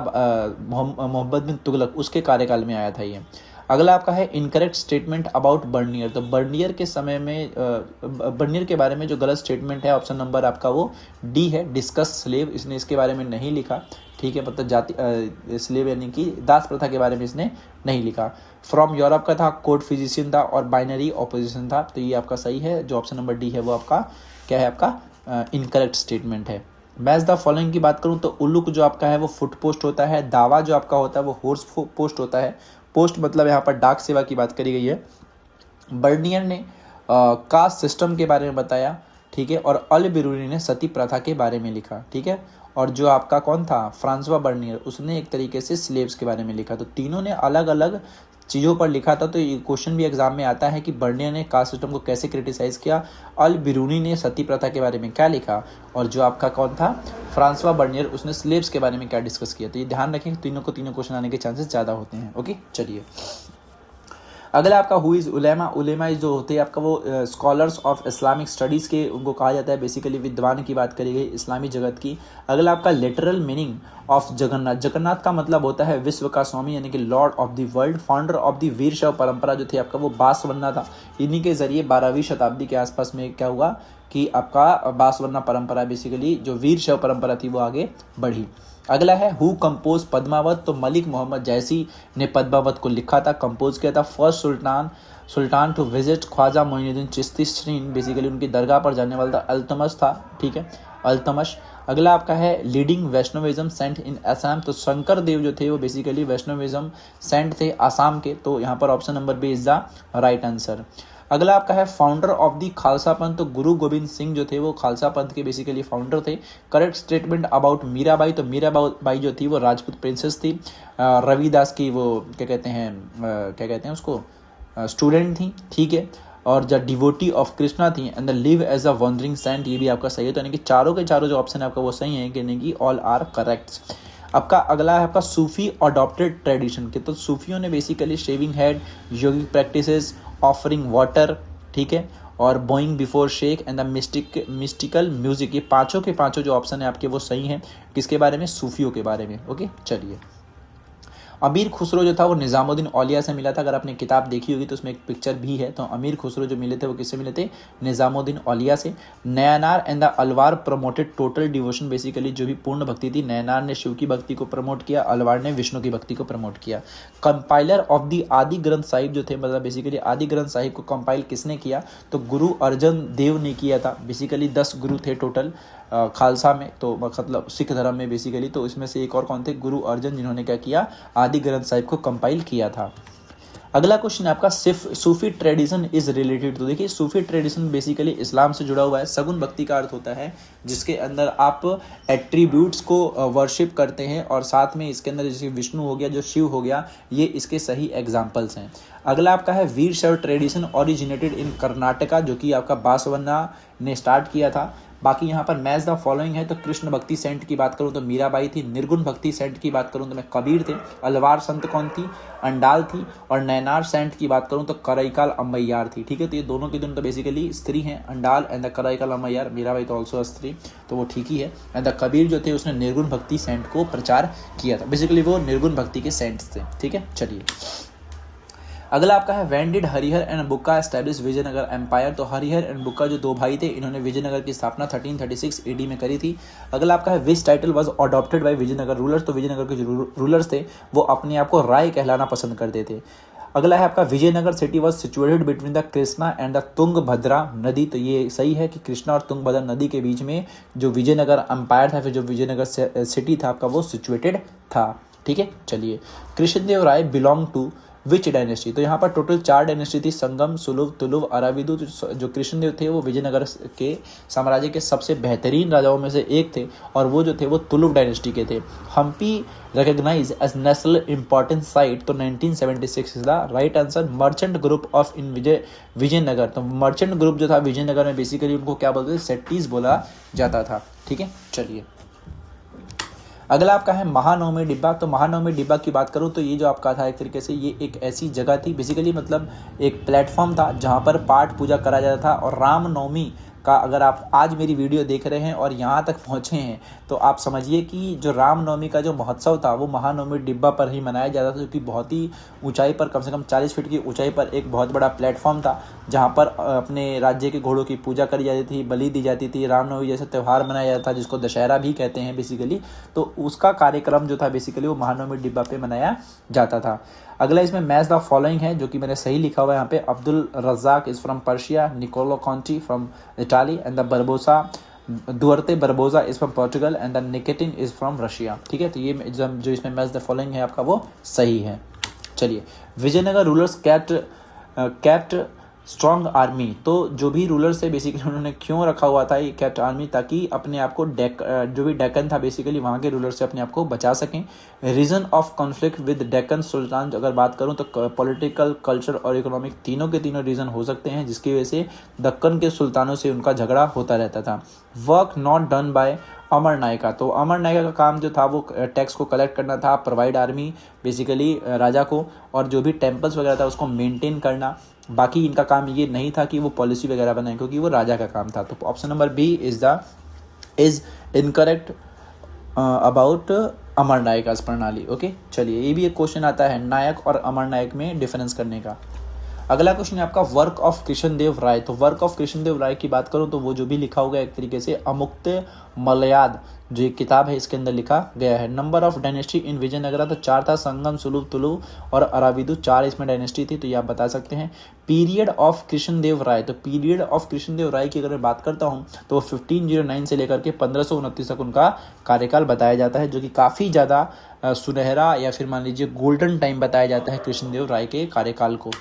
मोहम्मद बिन तुगलक, उसके कार्यकाल में आया था ये। अगला आपका है इनकरेक्ट स्टेटमेंट अबाउट बर्नियर, तो बर्नियर के समय में बर्नियर के बारे में जो गलत स्टेटमेंट है ऑप्शन नंबर आपका वो डी है, डिस्कस स्लेव, इसने इसके बारे में नहीं लिखा। ठीक है, मतलब जाति स्लेव यानी कि दास प्रथा के बारे में इसने नहीं लिखा। फ्रॉम यूरोप का था, कोर्ट फिजिशियन था, और बाइनरी ऑपोजिशन था, तो ये आपका सही है, जो ऑप्शन नंबर डी है वो आपका क्या है, आपका इनकरेक्ट स्टेटमेंट है। मैच द फॉलोइंग की बात करूं तो उल्लुक जो आपका है वो फुट पोस्ट होता है, दावा जो आपका होता है वो हॉर्स पोस्ट होता है। पोस्ट मतलब यहाँ पर डाक सेवा की बात करी गई है। बर्नियर ने कास्ट सिस्टम के बारे में बताया। ठीक है, और अल बिरूनी ने सती प्रथा के बारे में लिखा। ठीक है, और जो आपका कौन था फ्रांसवा बर्नियर, उसने एक तरीके से स्लेव्स के बारे में लिखा। तो तीनों ने अलग अलग चीज़ों पर लिखा था। तो ये क्वेश्चन भी एग्जाम में आता है कि बर्नियर ने कास्ट सिस्टम को कैसे क्रिटिसाइज किया, अल बिरूनी ने सती प्रथा के बारे में क्या लिखा, और जो आपका कौन था फ्रांसवा बर्नियर, उसने स्लेव्स के बारे में क्या डिस्कस किया। तो ये ध्यान रखें, तीनों क्वेश्चन आने के चांसेस ज़्यादा होते हैं। ओके, चलिए अगला आपका हु इज़ उलेमा, उलेमा जो होते हैं आपका वो स्कॉलर्स ऑफ इस्लामिक स्टडीज़ के उनको कहा जाता है, बेसिकली विद्वान की बात करी गई इस्लामी जगत की। अगला आपका literal meaning of Jagannath, Jagannath का मतलब होता है विश्व का स्वामी यानी कि lord of the world. Founder of the Veer Shaiva parampara जो थी आपका वो बासवन्ना था, इन्हीं के जरिए 12वीं शताब्दी के आसपास में क्या हुआ कि आपका बासवन्ना परंपरा बेसिकली जो वीर शैव परंपरा थी वो आगे बढ़ी। अगला है हु कंपोज पद्मावत, तो मलिक मोहम्मद जैसी ने पद्मावत को लिखा था, कंपोज किया था। First sultan to visit Khwaja Moinuddin Chishti shrine, basically उनकी दरगाह पर जाने वाला था, अल्तमश था। ठीक है, अल्तमश। अगला आपका है लीडिंग वैष्णविज्म सेंट इन असम, तो शंकर देव जो थे वो बेसिकली वैष्णविज्म सेंट थे आसाम के, तो यहाँ पर option number B is the right answer. अगला आपका है फाउंडर ऑफ दी खालसा पंथ, तो गुरु गोविंद सिंह जो थे वो खालसा पंथ के बेसिकली फाउंडर थे। करेक्ट स्टेटमेंट अबाउट मीराबाई, तो मीराबाई जो थी वो राजपूत प्रिंसेस थी, रविदास की वो क्या कहते हैं उसको स्टूडेंट थी। ठीक है, और द डिवोटी ऑफ कृष्णा थी and the live as a wandering saint, ये भी आपका सही है। तो यानी कि चारों के चारों जो ऑप्शन है आपका वो सही है, यानी कि ऑल आर करेक्ट। आपका अगला है आपका सूफी अडॉप्टेड ट्रेडिशन के, तो सूफियों ने बेसिकली शेविंग हेड, योगिक प्रैक्टिसेस, ऑफरिंग वाटर, ठीक है, और Boeing before shake and the mystical music, ये पांचों के पांचों जो ऑप्शन है आपके वो सही हैं। किसके बारे में? सूफियों के बारे में। ओके, चलिए अमीर खुसरो जो था वो निज़ामुद्दीन औलिया से मिला था। अगर आपने किताब देखी होगी तो उसमें एक पिक्चर भी है। तो अमीर खुसरो जो मिले थे वो किससे मिले थे? निज़ामुद्दीन औलिया से। Nayanar and the Alvar promoted total devotion, basically जो भी पूर्ण भक्ति थी, नयनार ने शिव की भक्ति को प्रमोट किया, अलवार ने विष्णु की भक्ति को प्रमोट किया। कंपाइलर ऑफ द आदि ग्रंथ साहिब जो थे, मतलब बेसिकली आदि ग्रंथ साहिब को कंपाइल किसने किया? तो गुरु अर्जन देव ने किया था। बेसिकली 10 गुरु थे टोटल खालसा में, तो मतलब सिख धर्म में बेसिकली। तो इसमें से एक और कौन थे? गुरु अर्जन, जिन्होंने क्या किया? आदि ग्रंथ साहिब को कंपाइल किया था। अगला क्वेश्चन आपका सिर्फ सूफी ट्रेडिशन इज रिलेटेड। तो देखिए सूफी ट्रेडिशन बेसिकली इस्लाम से जुड़ा हुआ है। सगुन भक्ति का अर्थ होता है जिसके अंदर आप एट्रीब्यूट्स को वर्शिप करते हैं, और साथ में इसके अंदर जैसे विष्णु हो गया, जो शिव हो गया, ये इसके सही एग्जाम्पल्स हैं। अगला आपका है वीर शैव ट्रेडिशन ओरिजिनेटेड इन कर्नाटका, जो कि आपका बासवन्ना ने स्टार्ट किया था। बाकी यहाँ पर मैच द फॉलोइंग है, तो कृष्ण भक्ति सेंट की बात करूँ तो मीराबाई थी। निर्गुण भक्ति सेंट की बात करूँ तो मैं कबीर थे। अलवार संत कौन थी? अंडाल थी। और नैनार सेंट की बात करूँ तो करईकाल अम्मैयार थी। ठीक है, तो ये दोनों की दोनों तो बेसिकली स्त्री हैं, अंडाल एंड द करईकाल अम्मैयार। मीराबाई तो ऑल्सो स्त्री, तो वो ठीक ही है। एंड द कबीर जो थे उसने निर्गुण भक्ति सेंट को प्रचार किया था। बेसिकली वो निर्गुण भक्ति के सेंट्स थे। ठीक है, चलिए अगला आपका है when did Harihara and Bukka establish Vijayanagara empire. तो हरिहर एंड बुक्का जो दो भाई थे, इन्होंने विजयनगर की स्थापना 1336 AD में करी थी। अगला आपका है which title was adopted by Vijayanagara rulers. तो विजयनगर के जो रूलर्स थे वो अपने आप को राय कहलाना पसंद करते थे। अगला है आपका Vijayanagara city was situated between the Krishna and the Tungabhadra नदी। तो ये सही है कि कृष्णा और तुंगभद्रा नदी के बीच में जो विजयनगर एम्पायर था, फिर जो विजयनगर सिटी था आपका, वो सिचुएटेड था। ठीक है, चलिए कृष्णदेव राय बिलोंग टू विच डायनेस्टी। तो यहाँ पर टोटल 4 डायनेस्टी थी, संगम, सुलभ, तुलुव, अराविदु। जो कृष्णदेव थे वो विजयनगर के साम्राज्य के सबसे बेहतरीन राजाओं में से एक थे, और वो जो थे वो तुलुव डायनेस्टी के थे। Hampi recognise as national importance site, तो 1976 is the right answer. Merchant group of in Vijayanagara, तो मर्चेंट ग्रुप जो था विजयनगर में, बेसिकली उनको क्या बोलते थे? सेट्टीज बोला जाता था। ठीक है, चलिए अगला आपका है महानवमी डिब्बा। तो महानवमी डिब्बा की बात करूं तो ये जो आपका था एक तरीके से ये एक ऐसी जगह थी, बेसिकली मतलब एक प्लेटफॉर्म था जहां पर पाठ पूजा करा जाता था। और रामनवमी का अगर आप आज मेरी वीडियो देख रहे हैं और यहाँ तक पहुँचे हैं तो आप समझिए कि जो रामनवमी का जो महोत्सव था वो महानवमी डिब्बा पर ही मनाया जाता था, क्योंकि बहुत ही ऊंचाई पर, कम से कम 40 फीट की ऊंचाई पर एक बहुत बड़ा प्लेटफॉर्म था जहाँ पर अपने राज्य के घोड़ों की पूजा करी जाती थी, बलि दी जाती थी। रामनवमी जैसा त्यौहार मनाया जाता था जिसको दशहरा भी कहते हैं बेसिकली, तो उसका कार्यक्रम जो था बेसिकली वो महानवमी डिब्बा पे मनाया जाता था। अगला इसमें मैच द फॉलोइंग है, जो कि मैंने सही लिखा हुआ है यहाँ पे। Abdul Razzaq is from Persia, Niccolo Conti from Italy, and the Barbosa Duarte Barbosa is from Portugal, and the Nikitin is from Russia. ठीक है, तो ये जो इसमें मैच द फॉलोइंग है आपका वो सही है। चलिए Vijayanagara rulers kept strong army. तो जो भी रूलर्स थे बेसिकली उन्होंने क्यों रखा हुआ था ये कैप्ट आर्मी? ताकि अपने आप को जो भी डेक्कन था बेसिकली वहाँ के रूलर से अपने आप को बचा सकें। Reason of conflict with Deccan sultan अगर बात करूँ तो पॉलिटिकल, कल्चर और इकोनॉमिक तीनों के तीनों रीज़न हो सकते हैं जिसकी वजह से दक्कन के सुल्तानों से उनका झगड़ा होता रहता था। वर्क नॉट डन बाय अमर नायका। तो अमर नायका का काम जो था वो टैक्स को कलेक्ट करना था, प्रोवाइड आर्मी बेसिकली राजा को, और जो भी टेम्पल्स वगैरह था उसको मेंटेन करना। बाकी इनका काम ये नहीं था कि वो पॉलिसी वगैरह बनाए, क्योंकि वो राजा का काम था। तो option number B is incorrect about Amar Nayak pranali. Okay, चलिए ये भी एक क्वेश्चन आता है नायक और अमर नायक में डिफरेंस करने का। अगला क्वेश्चन है आपका वर्क ऑफ कृष्णदेव राय। तो वर्क ऑफ कृष्णदेव राय की बात करूं तो वो जो भी लिखा होगा एक तरीके से अमुक्त मलयाद जो एक किताब है इसके अंदर लिखा गया है। Number of dynasty in Vijayanagara तो 4 था, संगम, सुलभ, तुलु और अराविदु 4 इसमें डायनेस्टी थी, तो ये आप बता सकते हैं। पीरियड ऑफ कृष्णदेव राय, तो पीरियड ऑफ कृष्णदेव राय की अगर मैं बात करता हूँ तो 1509 से लेकर के 1529 तक उनका कार्यकाल बताया जाता है, जो कि काफ़ी ज़्यादा सुनहरा या फिर मान लीजिए गोल्डन टाइम बताया जाता है कृष्णदेव राय के कार्यकाल को।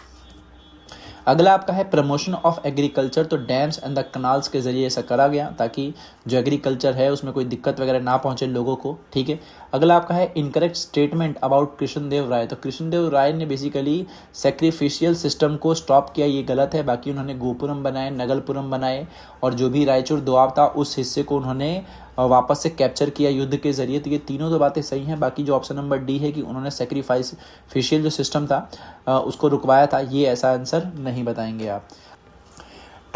अगला आपका है प्रमोशन ऑफ एग्रीकल्चर। तो डैम्स एंड द कनाल्स के जरिए ऐसा करा गया ताकि जो एग्रीकल्चर है उसमें कोई दिक्कत वगैरह ना पहुंचे लोगों को। ठीक है, अगला आपका है इनकरेक्ट स्टेटमेंट अबाउट कृष्णदेव राय। तो कृष्णदेव राय ने बेसिकली सेक्रीफिशियल सिस्टम को स्टॉप किया, ये गलत है। बाकी उन्होंने गोपुरम बनाए, नगलपुरम बनाए, और जो भी रायचूर दोआब था उस हिस्से को उन्होंने वापस से कैप्चर किया युद्ध के जरिए। तो ये तीनों तो बातें सही हैं। बाकी जो ऑप्शन नंबर डी है कि उन्होंने सेक्रीफिशियल जो सिस्टम था उसको रुकवाया था, ये ऐसा आंसर नहीं बताएंगे आप।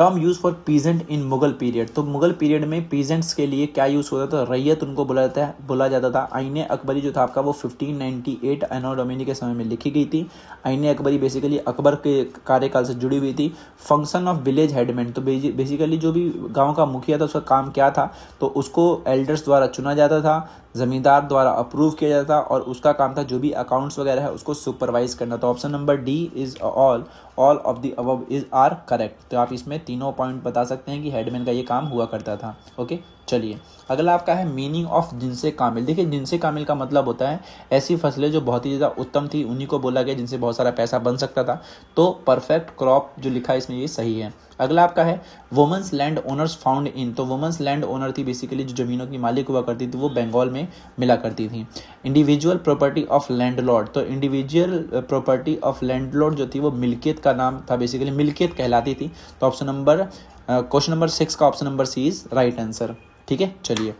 Term use for peasant in Mughal period, तो मुगल पीरियड में पीजेंट्स के लिए क्या यूज होता था, रैयत उनको बोला जाता था। आईने अकबरी जो था आपका वो 1598 एनो डोमिनी के समय में लिखी गई थी। आईने अकबरी बेसिकली अकबर के कार्यकाल से जुड़ी हुई थी। फंक्शन ऑफ विलेज हेडमैन, तो बेसिकली जो भी गाँव का मुखिया था उसका काम क्या था, तो उसको एल्डर्स द्वारा चुना जाता था, जमींदार द्वारा अप्रूव किया जाता था, और उसका काम था जो भी अकाउंट्स वगैरह है उसको सुपरवाइज करना। तो option number D is all of the above is are correct. तो आप इसमें तीनों पॉइंट बता सकते हैं कि हेडमैन का ये काम हुआ करता था। ओके, चलिए अगला आपका है मीनिंग ऑफ जिनसे कामिल। देखिए जिनसे कामिल का मतलब होता है ऐसी फसलें जो बहुत ही ज़्यादा उत्तम थी, उन्हीं को बोला गया जिनसे बहुत सारा पैसा बन सकता था। तो परफेक्ट क्रॉप जो लिखा है इसमें ये सही है। अगला आपका है women's land owners found in, तो वुमेन्स लैंड ओनर थी बेसिकली जो जमीनों की मालिक हुआ करती थी वो बंगाल में मिला करती थी। इंडिविजुअल प्रॉपर्टी ऑफ लैंडलॉर्ड, तो इंडिविजुअल प्रॉपर्टी ऑफ लैंडलॉर्ड जो थी वो मिल्कियत का नाम था, बेसिकली मिल्कियत कहलाती थी। तो ऑप्शन नंबर क्वेश्चन नंबर 6 का option number C is right answer. ठीक है, चलिए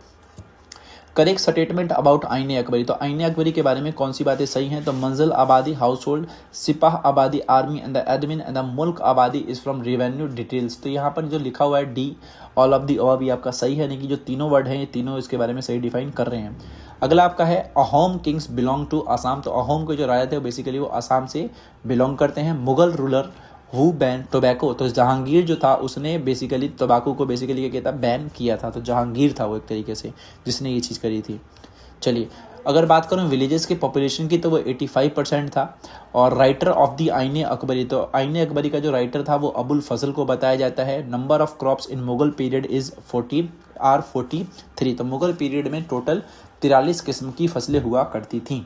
करेक्ट स्टेटमेंट अबाउट आईने अकबरी, तो आईने अकबरी के बारे में कौन सी बातें सही हैं, तो मंजिल आबादी हाउस होल्ड, सिपाह आबादी army and the admin and the मुल्क आबादी इज फ्रॉम रेवेन्यू डिटेल्स। तो यहाँ पर जो लिखा हुआ है D all of the above, ये आपका सही है, नहीं कि जो तीनों वर्ड हैं ये तीनों इसके बारे में सही डिफाइन कर रहे हैं। अगला आपका है Ahom kings belong to Assam, तो अहोम के जो राजा थे बेसिकली वो असम से बिलोंग करते हैं। Mughal ruler who ban tobacco, तो जहांगीर जो था उसने बेसिकली तंबाकू को बेसिकली क्या किया था, बैन किया था। तो जहांगीर था वो एक तरीके से जिसने ये चीज़ करी थी। चलिए अगर बात करूँ विलेजेस की पॉपुलेशन की तो वो 85% था। और राइटर ऑफ दी आईने अकबरी, तो आईने अकबरी का जो राइटर था वो अबुल फजल को बताया जाता है। Number of crops in Mughal period is 43, तो मुगल पीरियड में टोटल 43 किस्म की फसलें हुआ करती थीं।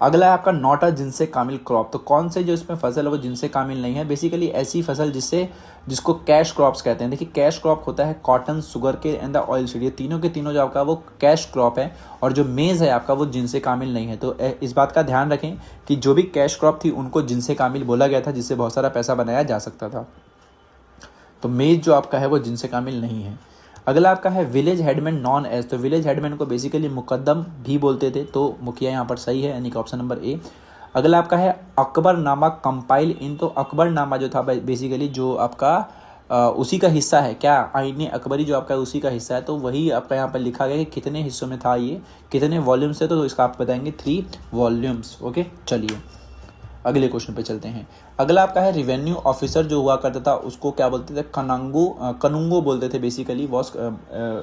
अगला है आपका नॉट अ जिनसे कामिल क्रॉप, तो कौन से जो इसमें फसल है वो जिनसे कामिल नहीं है, बेसिकली ऐसी फसल जिसको कैश क्रॉप्स कहते हैं। देखिए कैश क्रॉप होता है कॉटन, शुगर के एंड द ऑयल सीड, ये तीनों के तीनों जो आपका वो कैश क्रॉप है, और जो मेज़ है आपका वो जिनसे कामिल नहीं है। तो इस बात का ध्यान रखें कि जो भी कैश क्रॉप थी उनको जिनसे कामिल बोला गया था, जिससे बहुत सारा पैसा बनाया जा सकता था। तो मेज़ जो आपका है वो जिनसे कामिल नहीं है। अगला आपका है विलेज हेडमैन नॉन एज, तो विलेज हेडमैन को बेसिकली मुकद्दम भी बोलते थे, तो मुखिया यहाँ पर सही है, यानी कि ऑप्शन नंबर ए। अगला आपका है अकबरनामा कंपाइल इन, तो अकबरनामा जो था बेसिकली जो आपका उसी का हिस्सा है क्या, आईने अकबरी जो आपका उसी का हिस्सा है, तो वही आपका यहाँ पर लिखा गया कि कितने हिस्सों में था ये, कितने वॉल्यूम्स थे, तो इसका आप बताएंगे 3 वॉल्यूम्स। ओके, चलिए अगले क्वेश्चन पे चलते हैं। अगला आपका है रिवेन्यू ऑफिसर जो हुआ करता था उसको क्या बोलते थे, कनुंगो बोलते थे बेसिकली,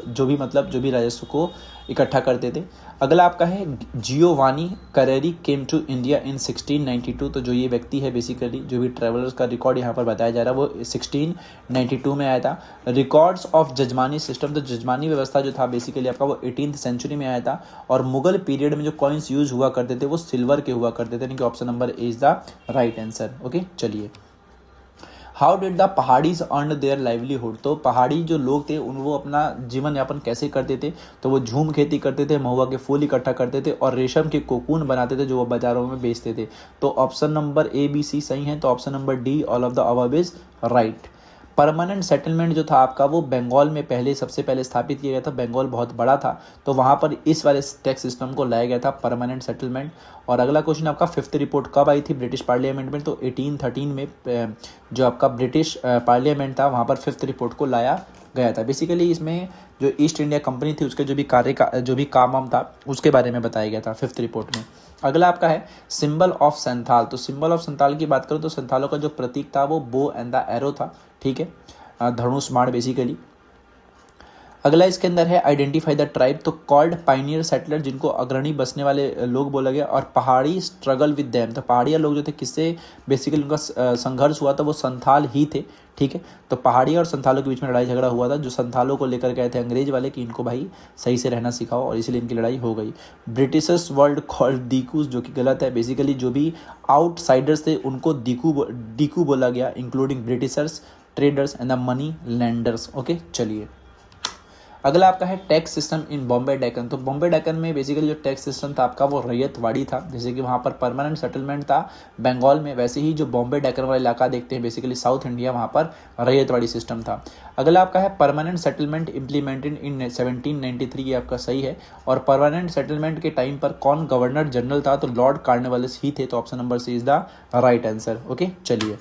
जो भी राजस्व को इकट्ठा करते थे। अगला आपका है Giovanni Careri came to India in 1692, तो जो ये व्यक्ति है बेसिकली जो भी ट्रेवलर्स का रिकॉर्ड यहाँ पर बताया जा रहा है वो 1692 में आया था। रिकॉर्ड्स ऑफ जजमानी सिस्टम, तो जजमानी व्यवस्था जो था बेसिकली आपका वो 18th सेंचुरी में आया था। और मुगल पीरियड में जो कॉइन्स यूज हुआ करते थे वो सिल्वर के हुआ करते थे, यानी कि option number A is the right answer. Okay, चलिए how did the Paharis earn their livelihood, तो पहाड़ी जो लोग थे वो अपना जीवन यापन कैसे करते थे, तो वो झूम खेती करते थे, महुआ के फूल इकट्ठा करते थे और रेशम के कोकून बनाते थे जो वो बाजारों में बेचते थे। तो option number A B C सही है, तो option number D all of the above is right. Permanent settlement जो था आपका वो बंगाल में सबसे पहले स्थापित किया गया था। बंगाल बहुत बड़ा था तो वहाँ पर इस वाले टैक्स सिस्टम को लाया गया था, परमानेंट सेटलमेंट। और अगला क्वेश्चन आपका 5th रिपोर्ट कब आई थी ब्रिटिश पार्लियामेंट में, तो 1813 में जो आपका ब्रिटिश पार्लियामेंट था वहाँ पर 5th रिपोर्ट को लाया गया था। बेसिकली इसमें जो ईस्ट इंडिया कंपनी थी उसके जो भी काम वाम था उसके बारे में बताया गया था 5th रिपोर्ट में। अगला आपका है सिंबल ऑफ संथाल, तो सिंबल ऑफ संथाल की बात करूँ तो संथालों का जो प्रतीक था वो बो एंड द एरो था, ठीक है, धनुष बाण बेसिकली। अगला इसके अंदर है आइडेंटिफाई द ट्राइब, तो कॉल्ड पाइनियर सेटलर जिनको अग्रणी बसने वाले लोग बोला गया। और पहाड़ी स्ट्रगल विद देम, तो पहाड़िया लोग जो थे किससे बेसिकली उनका संघर्ष हुआ था वो संथाल ही थे, ठीक है। तो पहाड़िया और संथालों के बीच में लड़ाई झगड़ा हुआ था, जो संथालों को लेकर गए थे अंग्रेज वाले कि इनको भाई सही से रहना सिखाओ, और इसीलिए इनकी लड़ाई हो गई। ब्रिटिशर्स वर्ल्ड कॉल्ड दीकूज, जो कि गलत है, बेसिकली जो भी आउटसाइडर्स थे उनको डीकू बोला गया, including Britishers, traders and the money landers. Okay, चलिए अगला आपका है tax system in Bombay Deccan, तो बॉम्बे डेक्कन में बेसिकली जो टैक्स सिस्टम था आपका वो रैयतवाड़ी था। जैसे कि वहाँ पर परमानेंट सेटलमेंट था बंगाल में, वैसे ही जो बॉम्बे डेक्कन वाला इलाका देखते हैं बेसिकली साउथ इंडिया, वहाँ पर रैयतवाड़ी सिस्टम था। अगला आपका है परमानेंट सेटलमेंट इम्प्लीमेंटेड इन 1793, ये आपका सही है। और परमानेंट सेटलमेंट के टाइम पर कौन गवर्नर जनरल था, तो लॉर्ड कॉर्नवालिस ही थे, तो option number C is the right answer. Okay, चलिए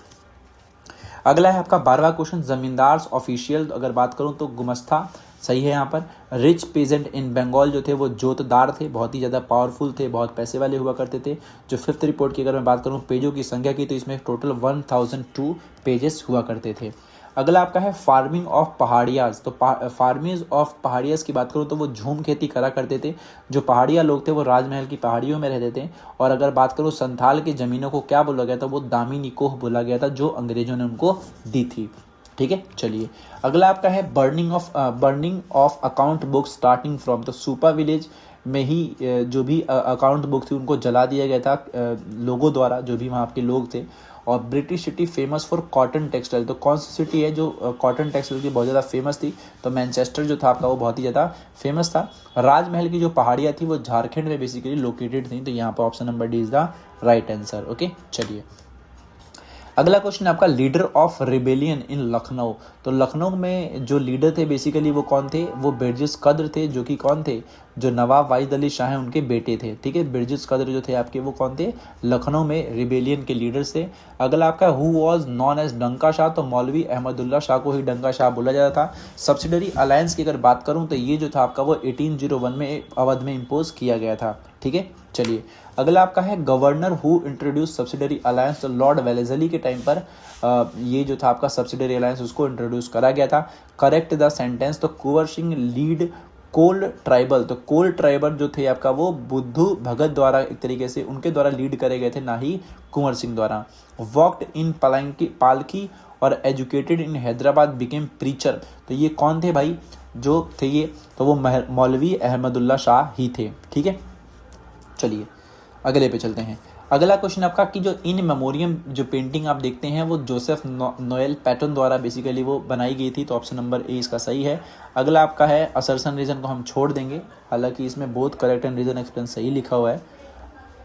अगला है आपका 12वां क्वेश्चन, जमींदार्स ऑफिशियल अगर बात करूं तो गुमस्ता सही है यहाँ पर। रिच पेजेंट इन बंगाल जो थे वो जोतदार थे, बहुत ही ज़्यादा पावरफुल थे, बहुत पैसे वाले हुआ करते थे। जो 5th रिपोर्ट की अगर मैं बात करूँ पेजों की संख्या की, तो इसमें टोटल 1002 पेजेस हुआ करते थे। अगला आपका है फार्मिंग ऑफ पहाड़ियाज। तो फार्मिंग ऑफ पहाड़ियाज की बात करूँ तो वो झूम खेती करा करते थे। जो पहाड़िया लोग थे वो राजमहल की पहाड़ियों में रहते थे। और अगर बात करूँ संथाल की ज़मीनों को क्या बोला गया था, वो दामिनी कोह बोला गया था, जो अंग्रेजों ने उनको दी थी। ठीक है, चलिए अगला आपका है burning of account book starting from. तो सुपा विलेज में ही जो भी अकाउंट बुक थी उनको जला दिया गया था लोगों द्वारा, जो भी वहाँ के लोग थे। और British city famous for cotton textile. तो कौन सी सिटी है जो कॉटन टेक्सटाइल की बहुत ज़्यादा फेमस थी, तो मैनचेस्टर जो था आपका वो बहुत ही ज़्यादा फेमस था। राजमहल की जो पहाड़ियाँ थी वो झारखंड में बेसिकली लोकेटेड थी। तो यहाँ पर option number D is the right answer. Okay, चलिए अगला क्वेश्चन आपका leader of rebellion in Lucknow. तो लखनऊ में जो लीडर थे बेसिकली वो कौन थे, वो बिरजिस कद्र थे, जो कि कौन थे, जो नवाब वाहिद अली शाह हैं उनके बेटे थे। ठीक है, बिरजिस कद्र जो थे आपके वो कौन थे, लखनऊ में रिबेलियन के लीडर्स थे। अगला आपका हु वाज नॉन एज डंका शाह। तो मौलवी अहमदुल्ला शाह को ही डंका शाह बोला जाता था। सब्सिडरी अलायंस की अगर बात करूं तो ये जो था आपका वो 1801 में अवध में इम्पोज किया गया था। ठीक है, चलिए अगला आपका है governor who introduce subsidiary alliance. तो लॉर्ड वेलेजली के टाइम पर ये जो था आपका सब्सिडरी अलायंस उसको इंट्रोड्यूस करा गया था। Correct the sentence. तो कुंवर सिंह लीड कोल ट्राइबल। तो कोल ट्राइबल जो थे आपका वो बुद्धू भगत द्वारा एक तरीके से उनके द्वारा लीड करे गए थे, ना ही कुंवर सिंह द्वारा। वॉक्ड इन पालकी और एजुकेटेड इन हैदराबाद बिकेम प्रीचर। तो ये कौन थे भाई जो थे ये, तो वो मौलवी अहमदुल्ला शाह ही थे। ठीक है, चलिए अगले पे चलते हैं। अगला क्वेश्चन आपका कि जो इन मेमोरियम जो पेंटिंग आप देखते हैं वो जोसेफ नोएल पैटर्न द्वारा बेसिकली वो बनाई गई थी। तो ऑप्शन नंबर ए इसका सही है। अगला आपका है असर्शन रीजन को हम छोड़ देंगे, हालांकि इसमें both correct and reason explain सही लिखा हुआ है।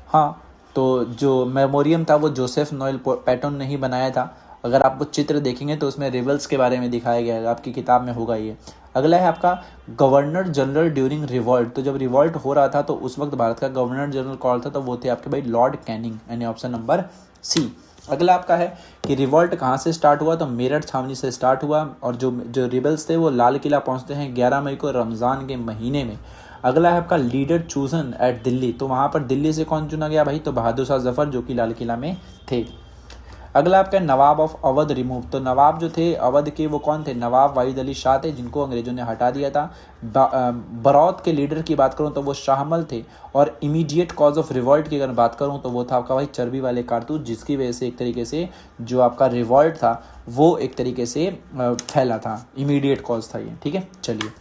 हाँ, तो जो मेमोरियम था वो जोसेफ नोएल पैटर्न ने ही बनाया था। अगर आप वो चित्र देखेंगे तो उसमें रिवल्स के बारे में दिखाया गया है, आपकी किताब में होगा ये। अगला है आपका गवर्नर जनरल ड्यूरिंग रिवॉल्ट। तो जब रिवॉल्ट हो रहा था तो उस वक्त भारत का गवर्नर जनरल कौन था, तो वो थे आपके भाई लॉर्ड कैनिंग, यानी ऑप्शन नंबर सी। अगला आपका है कि रिवॉल्ट कहाँ से स्टार्ट हुआ, तो मेरठ छावनी से स्टार्ट हुआ। और जो रिबल्स थे वो लाल किला पहुँचते हैं 11 मई को रमज़ान के महीने में। अगला है आपका लीडर चूजन एट दिल्ली। तो वहाँ पर दिल्ली से कौन चुना गया भाई, तो बहादुर शाह जफर, जो कि लाल किला में थे। अगला आपका नवाब ऑफ अवध रिमूव। तो नवाब जो थे अवध के वो कौन थे, नवाब वाहिद अली शाह थे, जिनको अंग्रेजों ने हटा दिया था। बरौत के लीडर की बात करूं तो वो शाहमल थे। और इमीडिएट कॉज ऑफ रिवॉल्ट की अगर बात करूं तो वो था आपका भाई चर्बी वाले कारतूस, जिसकी वजह से एक तरीके से जो आपका रिवॉल्ट था वो एक तरीके से फैला था। इमीडिएट कॉज था ये। ठीक है, चलिए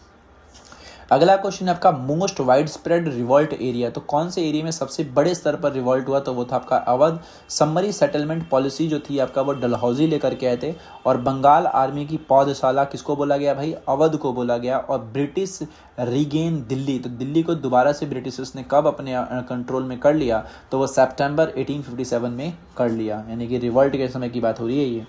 अगला क्वेश्चन आपका most wide spread revolt area. तो कौन से एरिया में सबसे बड़े स्तर पर रिवॉल्ट हुआ, तो वो था आपका अवध। समरी सेटलमेंट पॉलिसी जो थी आपका वो डलहौजी लेकर के आए थे। और बंगाल आर्मी की पौधशाला किसको बोला गया भाई, अवध को बोला गया। और ब्रिटिश रीगेन दिल्ली। तो दिल्ली को दोबारा से ब्रिटिशर्स ने कब अपने कंट्रोल में कर लिया, तो वो सितंबर 1857 में कर लिया, यानी कि रिवॉल्ट के समय की बात हो रही है ये।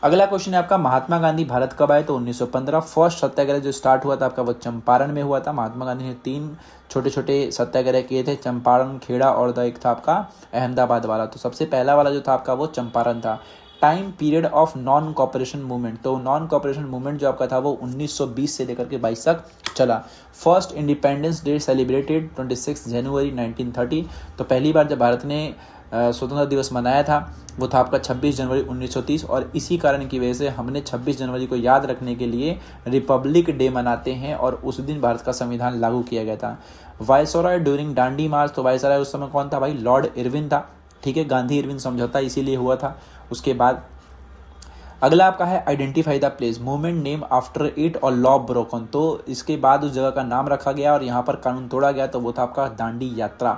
अगला क्वेश्चन है आपका महात्मा गांधी भारत कब आए, तो 1915। फर्स्ट सत्याग्रह जो स्टार्ट हुआ था आपका वो चंपारण में हुआ था। महात्मा गांधी ने 3 छोटे छोटे सत्याग्रह किए थे, चंपारण, खेड़ा और एक था आपका अहमदाबाद वाला। तो सबसे पहला वाला जो था आपका वो चंपारण था। Time period of non cooperation movement. तो नॉन कॉपरेशन मूवमेंट जो आपका था वो 1920 से लेकर के 22 तक चला। फर्स्ट इंडिपेंडेंस डे सेलिब्रेटेड 26 जनवरी 1930। तो पहली बार जब भारत ने स्वतंत्रता दिवस मनाया था वो था आपका 26 जनवरी 1930। और इसी कारण की वजह से हमने 26 जनवरी को याद रखने के लिए रिपब्लिक डे मनाते हैं, और उस दिन भारत का संविधान लागू किया गया था। वायसरॉय ड्यूरिंग दांडी मार्च। तो वायसरॉय उस समय कौन था भाई, लॉर्ड इरविन था। ठीक है, गांधी इरविन समझौता इसीलिए हुआ था। उसके बाद अगला आपका है identify the place, movement name after it और लॉ ब्रोकन। तो इसके बाद उस जगह का नाम रखा गया और यहाँ पर कानून तोड़ा गया, तो वो था आपका दांडी यात्रा।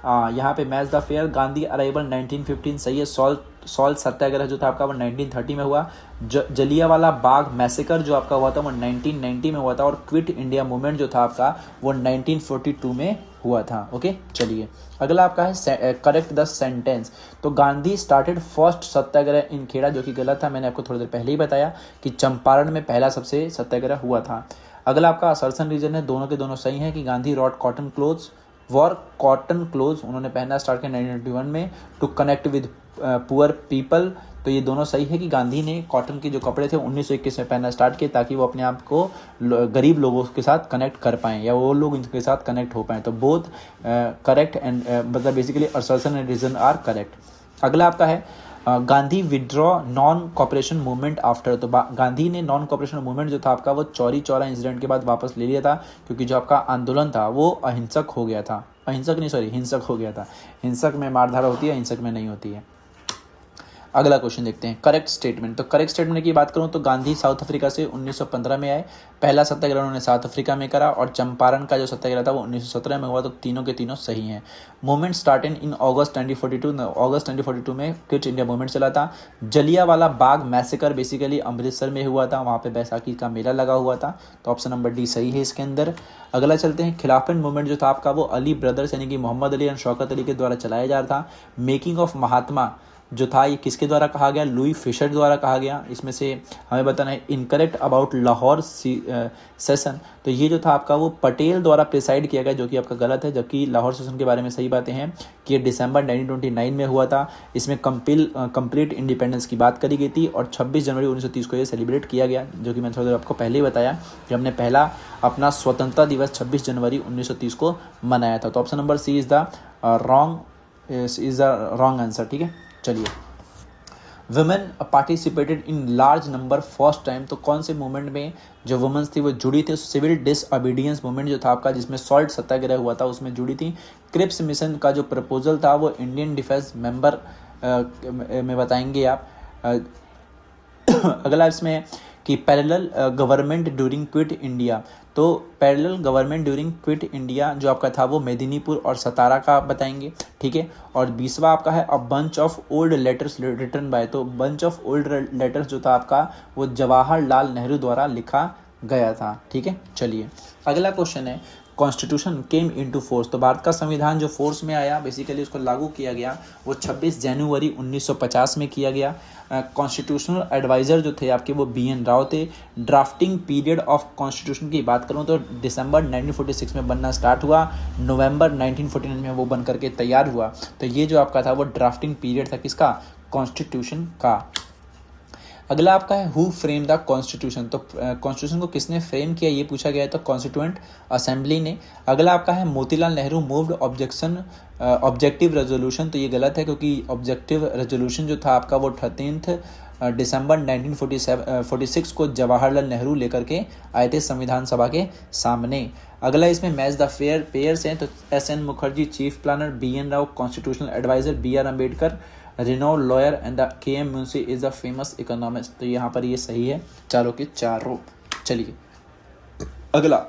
यहाँ पे match the fair, Gandhi arrival 1915 सही है। सॉल्ट सत्याग्रह जो था आपका वो 1930 में हुआ। जलियांवाला बाग मैसेकर जो आपका हुआ था वो 1990 में हुआ था। और क्विट इंडिया मूवमेंट जो था आपका वो 1942 में हुआ था। ओके, चलिए अगला आपका है करेक्ट द सेंटेंस। तो गांधी स्टार्टेड फर्स्ट सत्याग्रह इन खेड़ा, जो कि गलत था, मैंने आपको थोड़ी देर पहले ही बताया कि चंपारण में पहला सबसे सत्याग्रह हुआ था। अगला आपका असर्शन रीजन है, दोनों के दोनों सही है कि Gandhi wrote cotton clothes wore cotton clothes उन्होंने पहनना स्टार्ट किया 1921 में। To connect with poor people, तो ये दोनों सही है कि गांधी ने कॉटन के जो कपड़े थे 1921 में पहनना स्टार्ट किए ताकि वो अपने आप को गरीब लोगों के साथ कनेक्ट कर पाएँ या वो लोग इनके साथ कनेक्ट हो पाएँ। तो बोथ करेक्ट एंड मतलब basically assertion and reason are correct. अगला आपका है Gandhi withdraw non cooperation movement after, तो गांधी ने नॉन कॉपरेशन मूवमेंट जो था आपका वो चौरी चौरा इंसिडेंट के बाद वापस ले लिया था, क्योंकि जो आपका आंदोलन था वो अहिंसक हो गया था, हिंसक हो गया था। हिंसक में मारधाड़ होती है, हिंसक में नहीं होती है। अगला क्वेश्चन देखते हैं करेक्ट स्टेटमेंट। तो करेक्ट स्टेटमेंट की बात करूं तो गांधी साउथ अफ्रीका से 1915 में आए। पहला सत्याग्रह उन्होंने साउथ अफ्रीका में करा और चंपारण का जो सत्याग्रह था वो 1917 में हुआ। तो तीनों के तीनों सही हैं। मूवमेंट स्टार्टेड इन अगस्त 1942 में क्विट इंडिया मूवमेंट चला था। जलियांवाला बाग मैसेकर बेसिकली अमृतसर में हुआ था, वहाँ पे बैसाखी का मेला लगा हुआ था। तो ऑप्शन नंबर डी सही है इसके अंदर। अगला चलते हैं खिलाफत मूवमेंट जो था आपका वो अली ब्रदर्स यानी कि मोहम्मद अली और शौकत अली के द्वारा चलाया जा रहा था। मेकिंग ऑफ महात्मा जो था ये किसके द्वारा कहा गया, लुई फिशर द्वारा कहा गया। इसमें से हमें बताना है इनकरेक्ट अबाउट लाहौर सेशन, तो ये जो था आपका वो पटेल द्वारा प्रिसाइड किया गया, जो कि आपका गलत है। जबकि लाहौर सेशन के बारे में सही बातें हैं कि ये दिसंबर 1929 में हुआ था। इसमें कंप्लीट इंडिपेंडेंस की बात करी गई थी और 26 जनवरी 1930 को ये सेलिब्रेट किया गया, जो कि मैंने थोड़ी देर आपको पहले ही बताया कि हमने पहला अपना स्वतंत्रता दिवस 26 जनवरी 1930 को मनाया था। तो option number C is the wrong answer. ठीक है, चलिए women participated in large number first time, तो कौन से मूवमेंट में जो वुमेन्स थी वो जुड़ी थी, सिविल डिसओबीडियंस मूवमेंट जो था आपका जिसमें सॉल्ट सत्याग्रह हुआ था उसमें जुड़ी थी। क्रिप्स मिशन का जो प्रपोजल था वो इंडियन डिफेंस मेंबर में बताएंगे आप। अगला इसमें कि parallel government during Quit India, तो parallel government during Quit India जो आपका था वो मेदिनीपुर और सतारा का बताएंगे। ठीक है, और 20वां आपका है a bunch of old letters written by, तो बंच ऑफ ओल्ड लेटर्स जो था आपका वो जवाहरलाल नेहरू द्वारा लिखा गया था। ठीक है, चलिए अगला क्वेश्चन है कॉन्स्टिट्यूशन केम इनटू फोर्स, तो भारत का संविधान जो फोर्स में आया बेसिकली उसको लागू किया गया वो 26 जनवरी 1950 में किया गया। कॉन्स्टिट्यूशनल एडवाइज़र जो थे आपके वो BN राव थे। ड्राफ्टिंग पीरियड ऑफ कॉन्स्टिट्यूशन की बात करूं तो दिसंबर 1946 में बनना स्टार्ट हुआ, नवंबर 1949 में वो बन करके तैयार हुआ। तो ये जो आपका था वो ड्राफ्टिंग पीरियड था किसका, कॉन्स्टिट्यूशन का। अगला आपका है हु फ्रेम द कॉन्स्टिट्यूशन, तो कॉन्स्टिट्यूशन को किसने फ्रेम किया ये पूछा गया है, तो कॉन्स्टिट्यूएंट असेंबली ने। अगला आपका है Motilal Nehru moved objective resolution, तो ये गलत है क्योंकि ऑब्जेक्टिव रेजोल्यूशन जो था आपका वो 13 दिसंबर 1946 को जवाहरलाल नेहरू लेकर के आए थे संविधान सभा के सामने। अगला इसमें मैच द फेयर पेयर्स हैं, तो SN Mukherjee chief planner, BN Rao constitutional adviser, BR Ambedkar renowned lawyer and the KM Munshi is a famous economist, तो यहाँ पर ये सही है चारों के चारों। चलिए अगला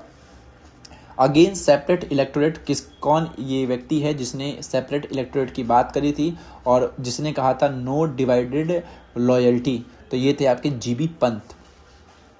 अगेंस्ट सेपरेट इलेक्टोरेट कौन ये व्यक्ति है जिसने सेपरेट इलेक्टोरेट की बात करी थी और जिसने कहा था नो डिवाइडेड लॉयल्टी, तो ये थे आपके GB पंत।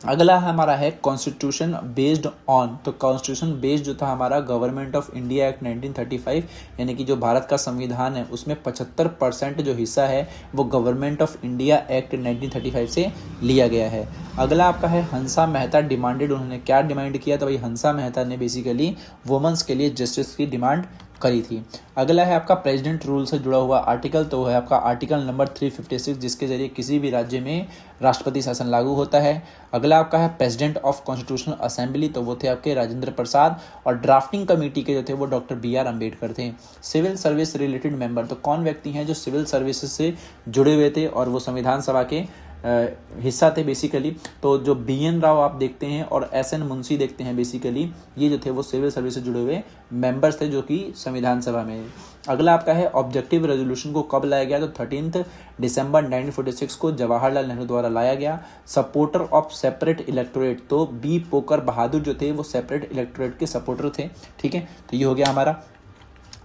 अगला हमारा है कॉन्स्टिट्यूशन बेस्ड ऑन, तो कॉन्स्टिट्यूशन बेस्ड जो था हमारा गवर्नमेंट ऑफ इंडिया एक्ट 1935, यानी कि जो भारत का संविधान है उसमें 75% जो हिस्सा है वो गवर्नमेंट ऑफ इंडिया एक्ट 1935 से लिया गया है। अगला आपका है हंसा मेहता डिमांडेड, उन्होंने क्या डिमांड किया, तो भाई हंसा मेहता ने बेसिकली वुमेन्स के लिए जस्टिस की डिमांड करी थी। अगला है आपका प्रेसिडेंट रूल से जुड़ा हुआ आर्टिकल, तो है आपका आर्टिकल नंबर 356 जिसके जरिए किसी भी राज्य में राष्ट्रपति शासन लागू होता है। अगला आपका है प्रेसिडेंट ऑफ कॉन्स्टिट्यूशनल असेंबली, तो वो थे आपके राजेंद्र प्रसाद और ड्राफ्टिंग कमेटी के जो थे वो डॉक्टर BR अम्बेडकर थे। सिविल सर्विस रिलेटेड मेंबर, तो कौन व्यक्ति हैं जो सिविल सर्विसेज से जुड़े हुए थे और वो संविधान सभा के हिस्सा थे बेसिकली, तो जो BN राव आप देखते हैं और SN मुंशी देखते हैं बेसिकली ये जो थे वो सिविल सर्विस से जुड़े हुए मेंबर्स थे जो कि संविधान सभा में। अगला आपका है ऑब्जेक्टिव रेजोल्यूशन को कब लाया गया, तो 13 दिसंबर 1946 को जवाहरलाल नेहरू द्वारा लाया गया। सपोर्टर ऑफ सेपरेट इलेक्टोरेट, तो B पोकर बहादुर जो थे वो सेपरेट इलेक्टोरेट के सपोर्टर थे। ठीक है, तो ये हो गया हमारा,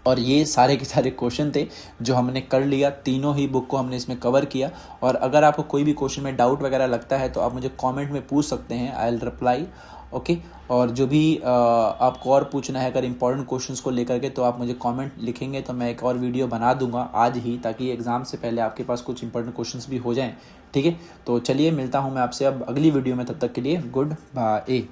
और ये सारे के सारे क्वेश्चन थे जो हमने कर लिया, तीनों ही बुक को हमने इसमें कवर किया। और अगर आपको कोई भी क्वेश्चन में डाउट वगैरह लगता है तो आप मुझे कमेंट में पूछ सकते हैं, आई विल रिप्लाई। ओके, और जो भी आपको और पूछना है अगर इंपॉर्टेंट क्वेश्चंस को लेकर के तो आप मुझे कमेंट लिखेंगे तो मैं एक और वीडियो बना दूंगा आज ही, ताकि एग्ज़ाम से पहले आपके पास कुछ इंपॉर्टेंट क्वेश्चंस भी हो जाएं। ठीक है, तो चलिए मिलता हूं मैं आपसे अब अगली वीडियो में, तब तक के लिए गुड बाय।